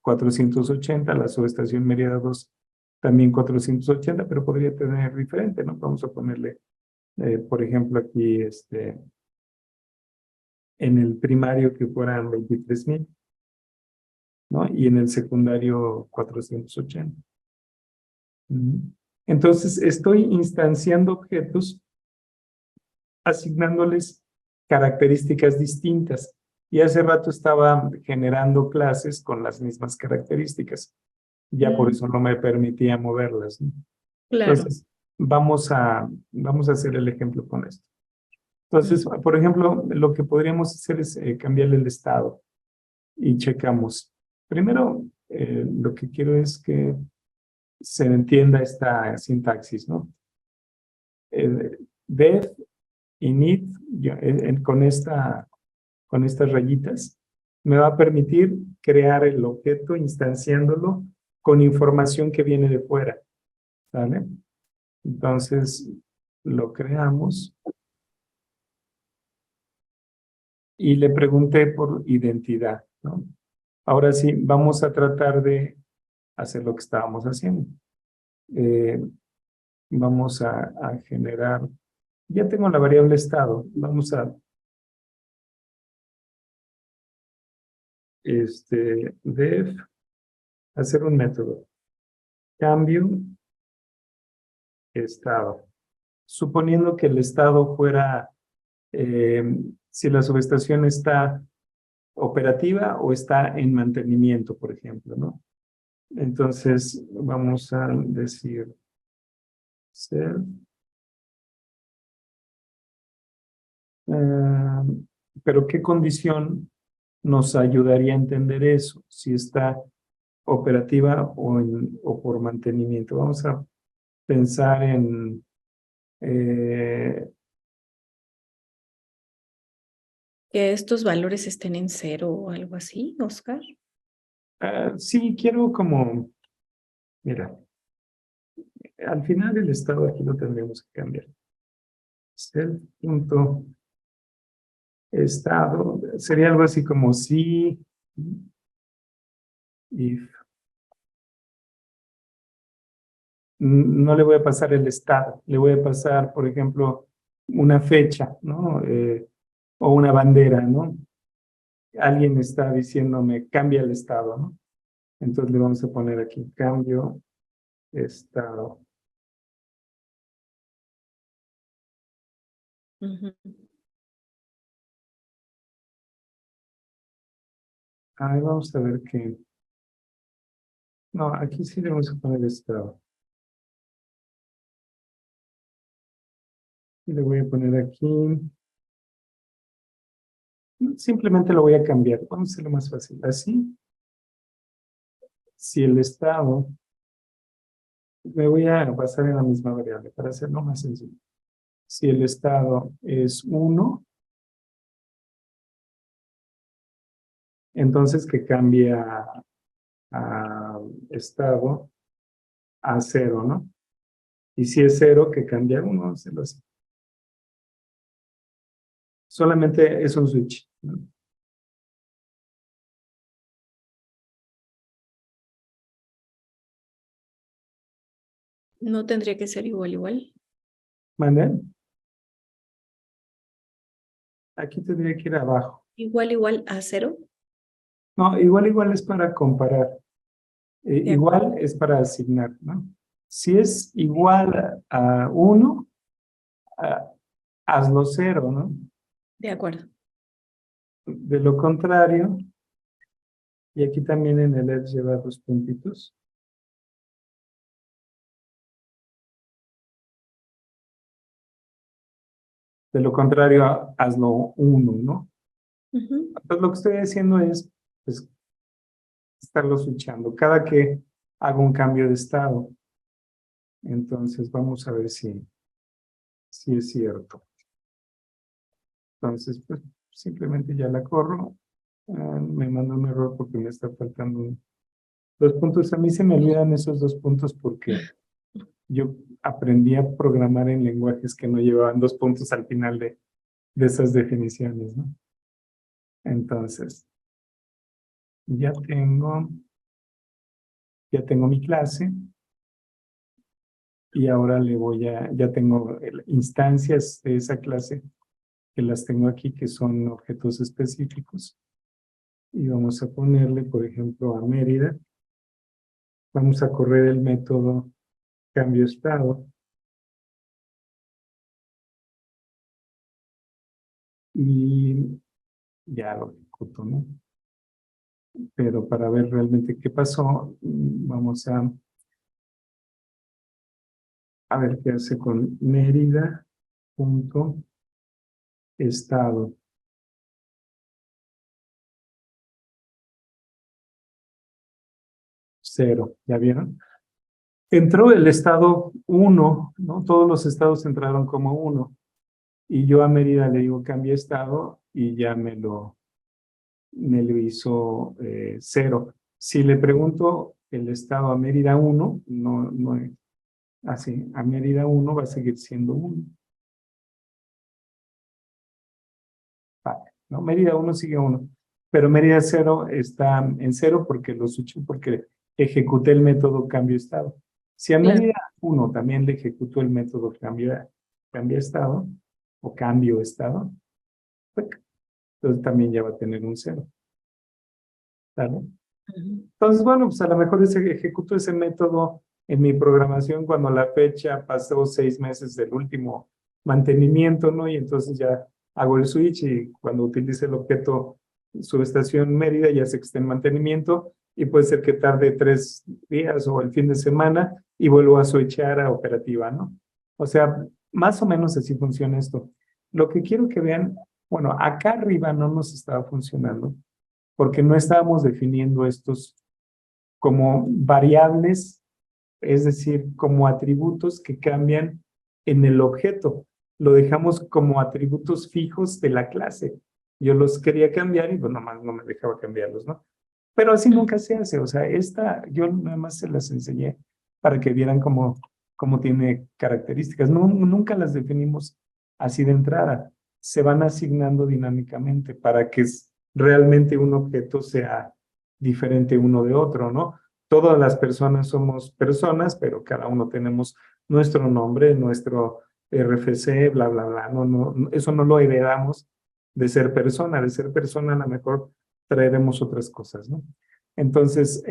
480, la subestación Mérida 2 también 480, pero podría tener diferente, ¿no? Vamos a ponerle, por ejemplo, aquí en el primario que fueran 23,000, ¿no? Y en el secundario 480. Entonces, estoy instanciando objetos, asignándoles características distintas. Y hace rato estaba generando clases con las mismas características. Ya por eso no me permitía moverlas, ¿no? Claro. Entonces, vamos a hacer el ejemplo con esto. Entonces, por ejemplo, lo que podríamos hacer es cambiarle el estado y checamos. Primero, lo que quiero es que se entienda esta sintaxis, ¿no? Def, init, con estas rayitas, me va a permitir crear el objeto instanciándolo con información que viene de fuera, ¿vale? Entonces, lo creamos y le pregunté por identidad, ¿no? Ahora sí, vamos a tratar de hacer lo que estábamos haciendo. Vamos a generar, ya tengo la variable estado, vamos a def, hacer un método, cambio estado, suponiendo que el estado fuera, si la subestación está operativa o está en mantenimiento, por ejemplo, ¿no? Entonces, vamos a decir ser, pero ¿qué condición nos ayudaría a entender eso? Si está operativa o por mantenimiento. Vamos a pensar en Que estos valores estén en cero o algo así, Oscar. sí, quiero como, mira, al final el estado aquí lo tendríamos que cambiar. Set punto estado sería algo así como si, if. No le voy a pasar el estado, le voy a pasar, por ejemplo, una fecha, ¿no? O una bandera, ¿no? Alguien está diciéndome, cambia el estado, ¿no? Entonces le vamos a poner aquí, cambio estado. Ahí vamos a ver qué. No, aquí sí le vamos a poner estado. Y le voy a poner aquí. Simplemente lo voy a cambiar. Vamos a hacerlo más fácil. Así. Si el estado. Me voy a basar en la misma variable para hacerlo más sencillo. Si el estado es 1, entonces que cambie a estado a 0, ¿no? Y si es 0, que cambie a 1, hacerlo así. Solamente es un switch, ¿no? No tendría que ser igual, igual. ¿Mande? Aquí tendría que ir abajo. Igual, igual a cero. No, igual es para comparar. De acuerdo. Igual es para asignar, ¿no? Si es igual a 1, hazlo 0, ¿no? De acuerdo. De lo contrario, y aquí también en el else lleva 2 puntitos. De lo contrario, hazlo 1, ¿no? Entonces lo que estoy haciendo es, pues, estarlo switchando. Cada que hago un cambio de estado. Entonces vamos a ver si es cierto. Entonces, pues simplemente ya la corro. Me manda un error porque me está faltando Dos puntos, a mí se me olvidan esos dos puntos porque yo aprendí a programar en lenguajes que no llevaban dos puntos al final de esas definiciones, ¿no? Entonces, ya tengo mi clase y ahora ya tengo instancias de esa clase que las tengo aquí, que son objetos específicos. Y vamos a ponerle, por ejemplo, a Mérida. Vamos a correr el método cambio estado. Y ya lo ejecuto, ¿no? Pero para ver realmente qué pasó, vamos a ver qué hace con Mérida punto estado. Cero, ¿ya vieron? Entró el estado 1, ¿no? Todos los estados entraron como 1. Y yo a Mérida le digo cambia estado y ya me lo hizo 0. Si le pregunto el estado a Mérida 1, no es así. A Mérida 1 va a seguir siendo 1. Vale, ¿no? Mérida 1 sigue 1. Pero Mérida 0 está en 0 porque ejecuté el método cambio estado. Si a Claro. Mérida 1 también le ejecuto el método cambio estado o cambio estado, entonces también ya va a tener un 0. ¿Vale? Ujú. Entonces, bueno, pues a lo mejor ejecuto ese método en mi programación cuando la fecha pasó 6 meses del último mantenimiento, ¿no? Y entonces ya hago el switch y cuando utilice el objeto subestación Mérida ya sé que está en mantenimiento y puede ser que tarde 3 días o el fin de semana y vuelvo a switchar a operativa, ¿no? O sea, más o menos así funciona esto. Lo que quiero que vean, bueno, acá arriba no nos estaba funcionando porque no estábamos definiendo estos como variables, es decir, como atributos que cambian en el objeto. Lo dejamos como atributos fijos de la clase. Yo los quería cambiar y pues nomás no me dejaba cambiarlos, ¿no? Pero así nunca se hace, o sea, yo nada más se las enseñé para que vieran cómo tiene características. No, nunca las definimos así de entrada, se van asignando dinámicamente para que realmente un objeto sea diferente uno de otro, ¿no? Todas las personas somos personas, pero cada uno tenemos nuestro nombre, nuestro RFC, bla, bla, bla. Eso no lo heredamos de ser persona. De ser persona a lo mejor traeremos otras cosas, ¿no? Entonces,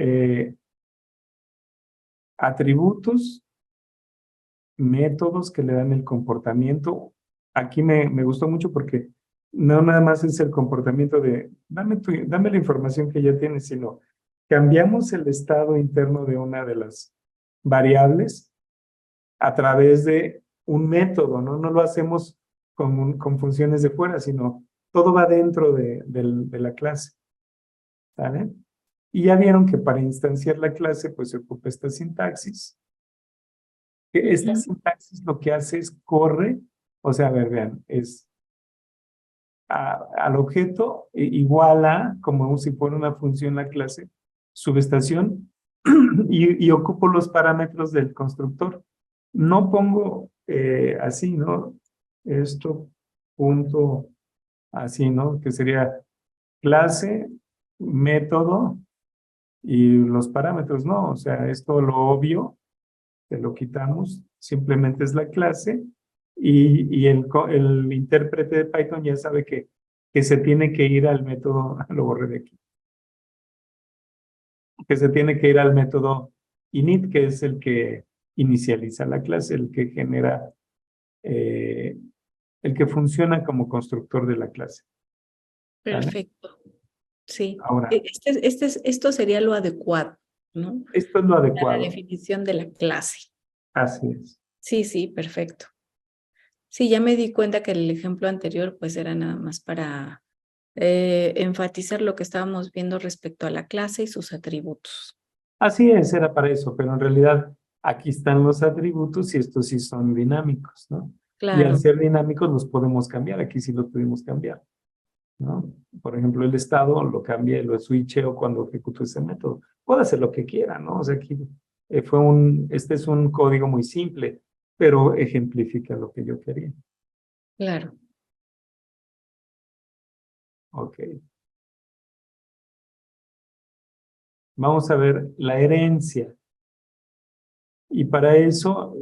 atributos, métodos que le dan el comportamiento. Aquí me gustó mucho porque no nada más es el comportamiento de dame la información que ya tienes, sino cambiamos el estado interno de una de las variables a través de un método, ¿no? No lo hacemos con funciones de fuera, sino todo va dentro de la clase, ¿vale? Y ya vieron que para instanciar la clase, pues se ocupa esta sintaxis. Esta Ujú. sintaxis lo que hace es corre, o sea, a ver, vean, es al objeto igual a, como si fuera una función la clase, subestación, y ocupo los parámetros del constructor. No pongo así, ¿no? Esto, punto, así, ¿no? Que sería clase, método y los parámetros, ¿no? O sea, esto lo obvio, que lo quitamos, simplemente es la clase y el intérprete de Python ya sabe que se tiene que ir al método, lo borré de aquí, que se tiene que ir al método init, que es el que inicializa la clase, el que genera, eh, el que funciona como constructor de la clase. ¿Vale? Perfecto. Sí. Ahora, Esto sería lo adecuado, ¿no? esto es lo Para la adecuado. definición de la clase. Así es. Sí, sí, perfecto. Sí, ya me di cuenta que el ejemplo anterior pues era nada más para enfatizar lo que estábamos viendo respecto a la clase y sus atributos. Así es, era para eso, pero en realidad aquí están los atributos y estos sí son dinámicos, ¿no? Y al Claro. ser dinámicos los podemos cambiar, aquí sí los pudimos cambiar. ¿no? Por ejemplo, el estado lo cambié, lo switcheo cuando ejecuto ese método. Puedo hacer lo que quiera, ¿no? O sea, aquí este es un código muy simple, pero ejemplifica lo que yo quería. Claro. Ok. Vamos a ver la herencia. Y para eso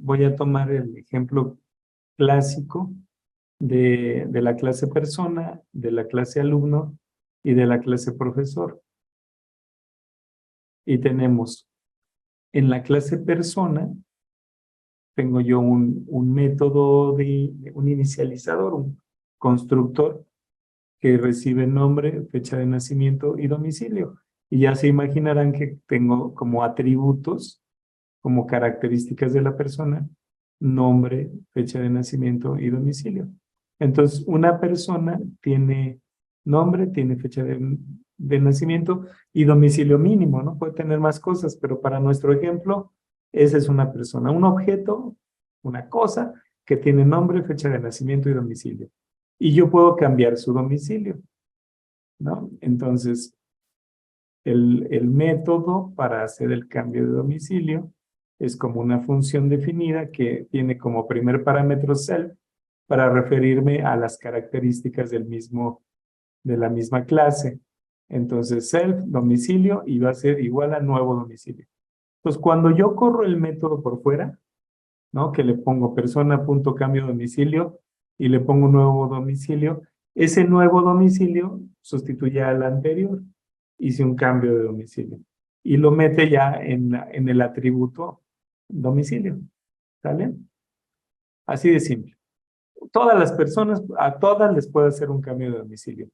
voy a tomar el ejemplo clásico de la clase persona, de la clase alumno y de la clase profesor. Y tenemos en la clase persona, tengo yo un método un inicializador, un constructor que recibe nombre, fecha de nacimiento y domicilio. Y ya se imaginarán que tengo como atributos, como características de la persona, nombre, fecha de nacimiento y domicilio. Entonces, una persona tiene nombre, tiene fecha de nacimiento y domicilio mínimo, ¿no? Puede tener más cosas, pero para nuestro ejemplo, esa es una persona, un objeto, una cosa que tiene nombre, fecha de nacimiento y domicilio. Y yo puedo cambiar su domicilio, ¿no? Entonces, el método para hacer el cambio de domicilio es como una función definida que tiene como primer parámetro self para referirme a las características de la misma clase. Entonces, self, domicilio, y va a ser igual a nuevo domicilio. Entonces, cuando yo corro el método por fuera, ¿no? Que le pongo persona.cambio domicilio y le pongo nuevo domicilio, ese nuevo domicilio sustituye al anterior. Hice un cambio de domicilio y lo mete ya en el atributo domicilio. ¿Sale? Así de simple. Todas las personas, a todas les puedo hacer un cambio de domicilio.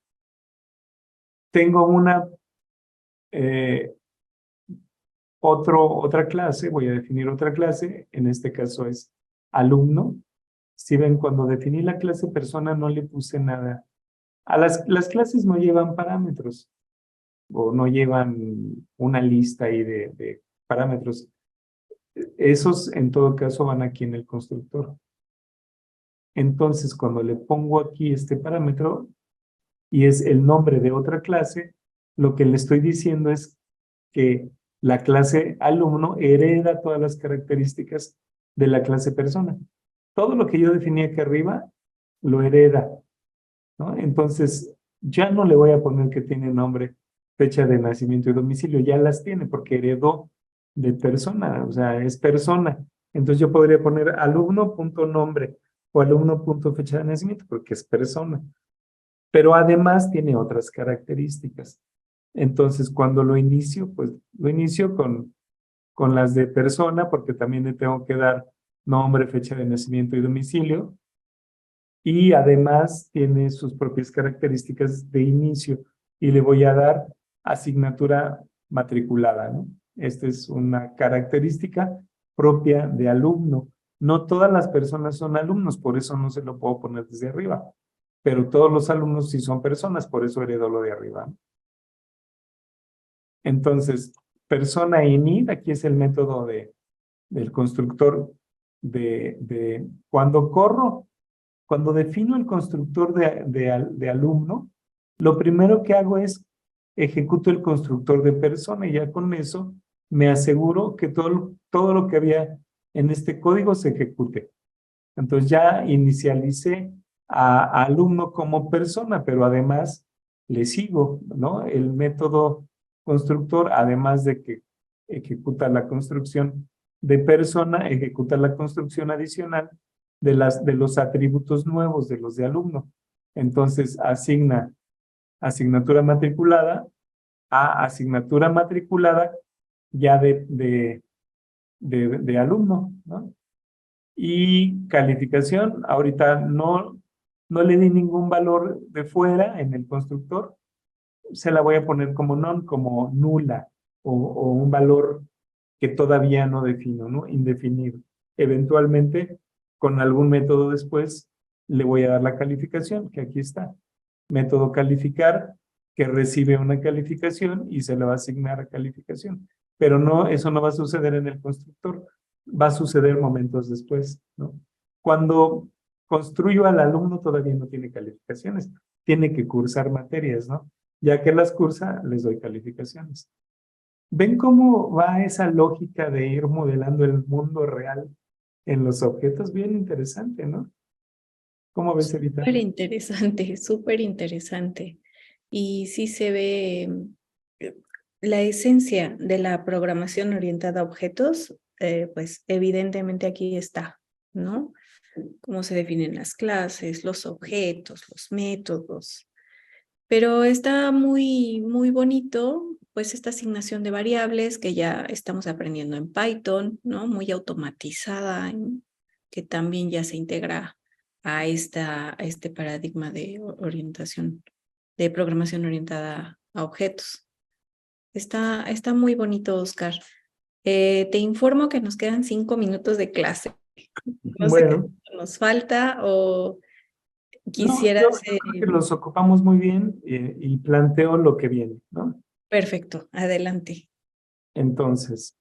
Tengo eh, otra clase, voy a definir otra clase, en este caso es alumno. Si ven, cuando definí la clase persona no le puse nada. Las clases no llevan parámetros o no llevan una lista ahí de parámetros. Esos en todo caso van aquí en el constructor. Entonces, cuando le pongo aquí este parámetro y es el nombre de otra clase, lo que le estoy diciendo es que la clase alumno hereda todas las características de la clase persona. Todo lo que yo definí aquí arriba lo hereda, ¿no? Entonces, ya no le voy a poner que tiene nombre, fecha de nacimiento y domicilio, ya las tiene porque heredó de persona, o sea, es persona. Entonces yo podría poner alumno.nombre o alumno.fecha de nacimiento porque es persona. Pero además tiene otras características. Entonces, cuando lo inicio, pues lo inicio con las de persona, porque también le tengo que dar nombre, fecha de nacimiento y domicilio. Y además tiene sus propias características de inicio. Y le voy a dar asignatura matriculada, ¿no? Esta es una característica propia de alumno. No todas las personas son alumnos, por eso no se lo puedo poner desde arriba. Pero todos los alumnos sí son personas, por eso heredo lo de arriba, ¿no? Entonces, persona init, aquí es el método del constructor cuando corro, cuando defino el constructor de alumno, lo primero que hago es ejecuto el constructor de persona y ya con eso me aseguro que todo lo que había en este código se ejecute. Entonces ya inicialicé a alumno como persona, pero además le sigo, ¿no? El método constructor, además de que ejecuta la construcción de persona, ejecuta la construcción adicional de los atributos nuevos de los de alumno. Entonces asigna asignatura matriculada a asignatura matriculada ya de alumno, ¿no? Y calificación, ahorita no le di ningún valor de fuera en el constructor, se la voy a poner como non, como nula, o un valor que todavía no defino, ¿no? Indefinido. Eventualmente, con algún método después, le voy a dar la calificación, que aquí está. Método calificar, que recibe una calificación y se le va a asignar a calificación. Pero no, eso no va a suceder en el constructor, va a suceder momentos después, ¿no? Cuando construyo al alumno todavía no tiene calificaciones, tiene que cursar materias, ¿no? Ya que las cursa, les doy calificaciones. ¿Ven cómo va esa lógica de ir modelando el mundo real en los objetos? Bien interesante, ¿no? ¿Cómo ves, Evita? Súper interesante, súper interesante. Y sí se ve la esencia de la programación orientada a objetos, pues evidentemente aquí está, ¿no? Cómo se definen las clases, los objetos, los métodos. Pero está muy, muy bonito, pues esta asignación de variables que ya estamos aprendiendo en Python, ¿no? Muy automatizada, que también ya se integra a este paradigma de orientación, de programación orientada a objetos. Está muy bonito, Oscar. Te informo que nos quedan 5 minutos de clase. No sé qué Bueno, nos falta o no, quisieras... yo creo que los ocupamos muy bien y planteo lo que viene, ¿no? Perfecto, adelante. Entonces,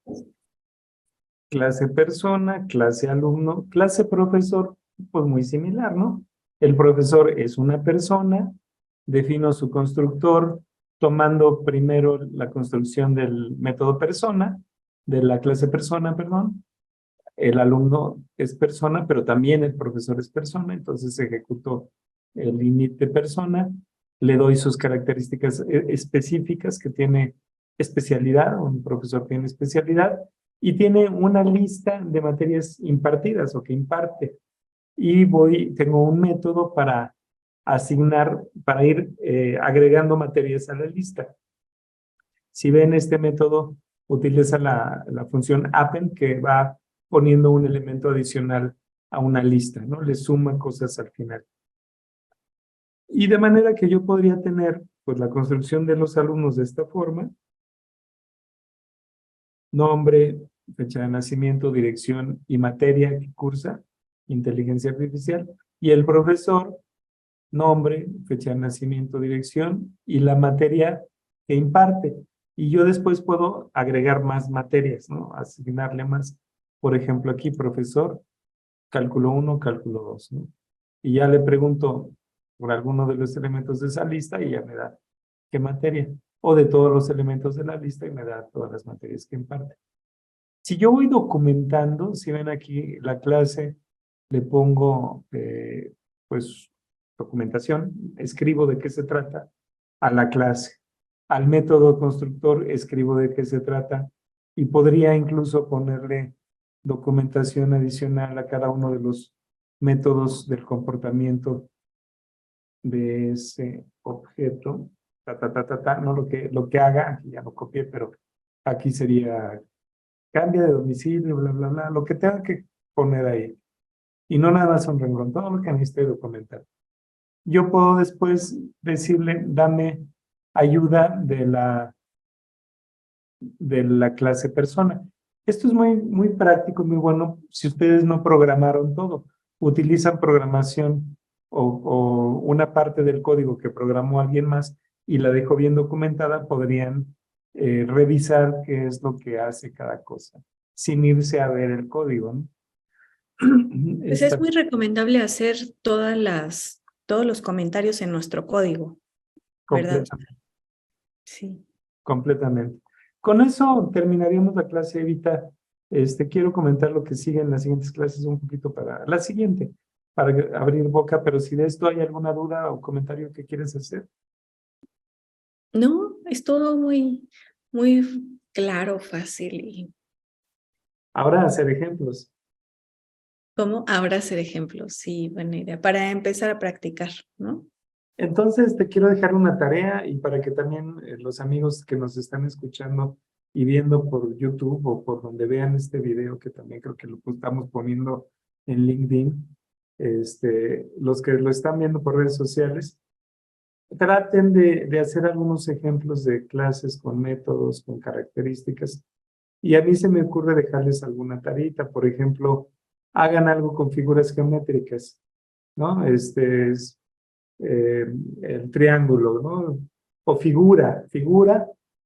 clase persona, clase alumno, clase profesor, pues muy similar, ¿no? El profesor es una persona, defino su constructor tomando primero la construcción del método persona, de la clase persona, perdón. El alumno es persona, pero también el profesor es persona, entonces ejecuto el init de persona, le doy sus características específicas que tiene especialidad, un profesor tiene especialidad, y tiene una lista de materias impartidas o que imparte. Y tengo un método para asignar, para ir agregando materias a la lista. Si ven este método, utiliza la función append que va poniendo un elemento adicional a una lista, ¿no? Le suma cosas al final. Y de manera que yo podría tener, pues, la construcción de los alumnos de esta forma: nombre, fecha de nacimiento, dirección y materia que cursa, inteligencia artificial, y el profesor, nombre, fecha de nacimiento, dirección y la materia que imparte. Y yo después puedo agregar más materias, ¿no? Asignarle más. Por ejemplo, aquí, profesor, cálculo 1, cálculo 2, ¿no? Y ya le pregunto por alguno de los elementos de esa lista y ya me da qué materia. O de todos los elementos de la lista y me da todas las materias que imparte. Si yo voy documentando, si ven aquí la clase, le pongo, pues, documentación, escribo de qué se trata a la clase. Al método constructor escribo de qué se trata y podría incluso ponerle documentación adicional a cada uno de los métodos del comportamiento de ese objeto. No lo que haga, aquí ya lo copié, pero aquí sería cambia de domicilio, bla, bla, bla, lo que tenga que poner ahí. Y no nada más un renglón, todo lo que necesite documentar. Yo puedo después decirle, dame ayuda de la clase persona. Esto es muy, muy práctico, muy bueno si ustedes no programaron todo. Utilizan programación o una parte del código que programó alguien más y la dejó bien documentada, podrían revisar qué es lo que hace cada cosa, sin irse a ver el código, ¿no? Pues es muy recomendable hacer todos los comentarios en nuestro código, ¿verdad? Completamente. Sí. Completamente. Con eso terminaríamos la clase, Evita. Quiero comentar lo que sigue en las siguientes clases un poquito para la siguiente, para abrir boca, pero si de esto hay alguna duda o comentario que quieres hacer. No, es todo muy, muy claro, fácil y Ahora hacer ejemplos. cómo ahora hacer ejemplos. Sí, buena idea. Para empezar a practicar, ¿no? Entonces te quiero dejar una tarea y para que también los amigos que nos están escuchando y viendo por YouTube o por donde vean este video, que también creo que lo estamos poniendo en LinkedIn, los que lo están viendo por redes sociales, traten de hacer algunos ejemplos de clases con métodos, con características. Y a mí se me ocurre dejarles alguna tarita. Por ejemplo, hagan algo con figuras geométricas, ¿no? El triángulo, ¿no? O figura,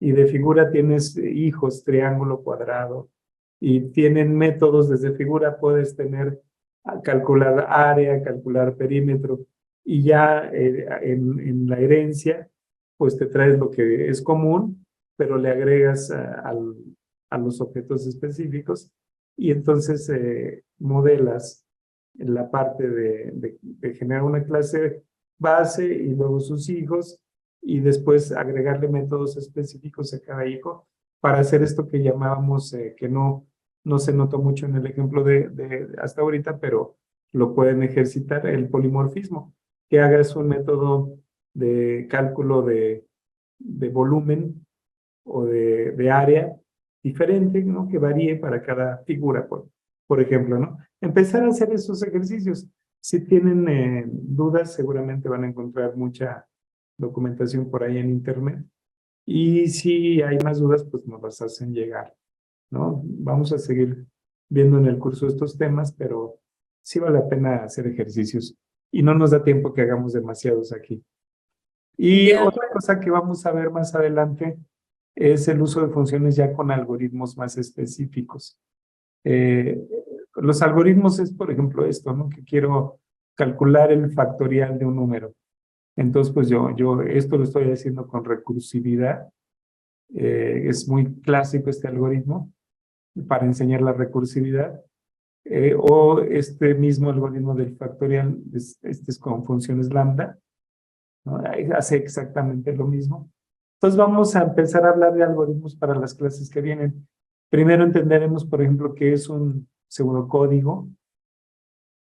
y de figura tienes hijos, triángulo, cuadrado, y tienen métodos desde figura, puedes tener calcular área, calcular perímetro, y ya en la herencia, pues te traes lo que es común, pero le agregas a los objetos específicos y entonces modelas la parte de generar una clase base y luego sus hijos y después agregarle métodos específicos a cada hijo para hacer esto que llamábamos, que no se notó mucho en el ejemplo de hasta ahorita, pero lo pueden ejercitar, el polimorfismo, que hagas un método de cálculo de volumen o de área diferente, ¿no? Que varíe para cada figura, por ejemplo, ¿no? Empezar a hacer esos ejercicios. Si tienen dudas, seguramente van a encontrar mucha documentación por ahí en internet. Y si hay más dudas, pues nos las hacen llegar, ¿no? Vamos a seguir viendo en el curso estos temas, pero sí vale la pena hacer ejercicios y no nos da tiempo que hagamos demasiados aquí. Y De otra cosa que vamos a ver más adelante es el uso de funciones ya con algoritmos más específicos. Los algoritmos es, por ejemplo, esto, ¿no? Que quiero calcular el factorial de un número. Entonces, pues yo esto lo estoy haciendo con recursividad. Es muy clásico este algoritmo para enseñar la recursividad. O este mismo algoritmo del factorial, este es con funciones lambda, ¿no? Hace exactamente lo mismo. Entonces vamos a empezar a hablar de algoritmos para las clases que vienen. Primero entenderemos, por ejemplo, qué es un pseudocódigo,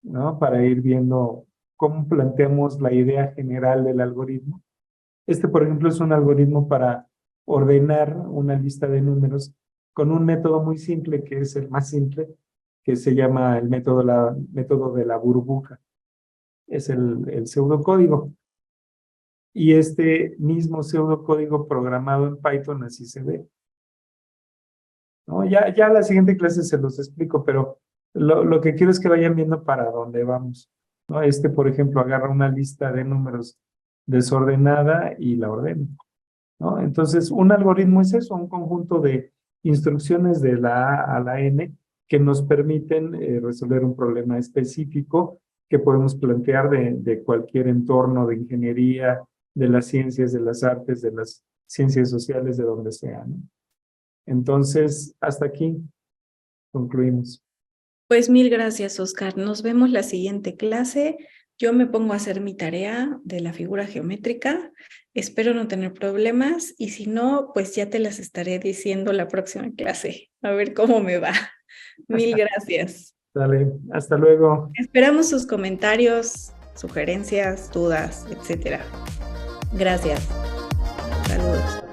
¿no? Para ir viendo cómo planteamos la idea general del algoritmo. Este, por ejemplo, es un algoritmo para ordenar una lista de números con un método muy simple, que es el más simple, que se llama el método de la burbuja. Es el pseudocódigo. Y este mismo pseudocódigo programado en Python así se ve, ¿no? Ya la siguiente clase se los explico, pero lo que quiero es que vayan viendo para dónde vamos, ¿no? Este, por ejemplo, agarra una lista de números desordenada y la ordena, ¿no? Entonces, un algoritmo es eso, un conjunto de instrucciones de la A a la N que nos permiten resolver un problema específico que podemos plantear de cualquier entorno de ingeniería, de las ciencias, de las artes, de las ciencias sociales, de donde sea, ¿no? Entonces, hasta aquí concluimos. Pues mil gracias, Oscar. Nos vemos la siguiente clase. Yo me pongo a hacer mi tarea de la figura geométrica. Espero no tener problemas y si no, pues ya te las estaré diciendo la próxima clase. A ver cómo me va. Mil gracias. Dale, hasta luego. Esperamos sus comentarios, sugerencias, dudas, etcétera. Gracias. Saludos.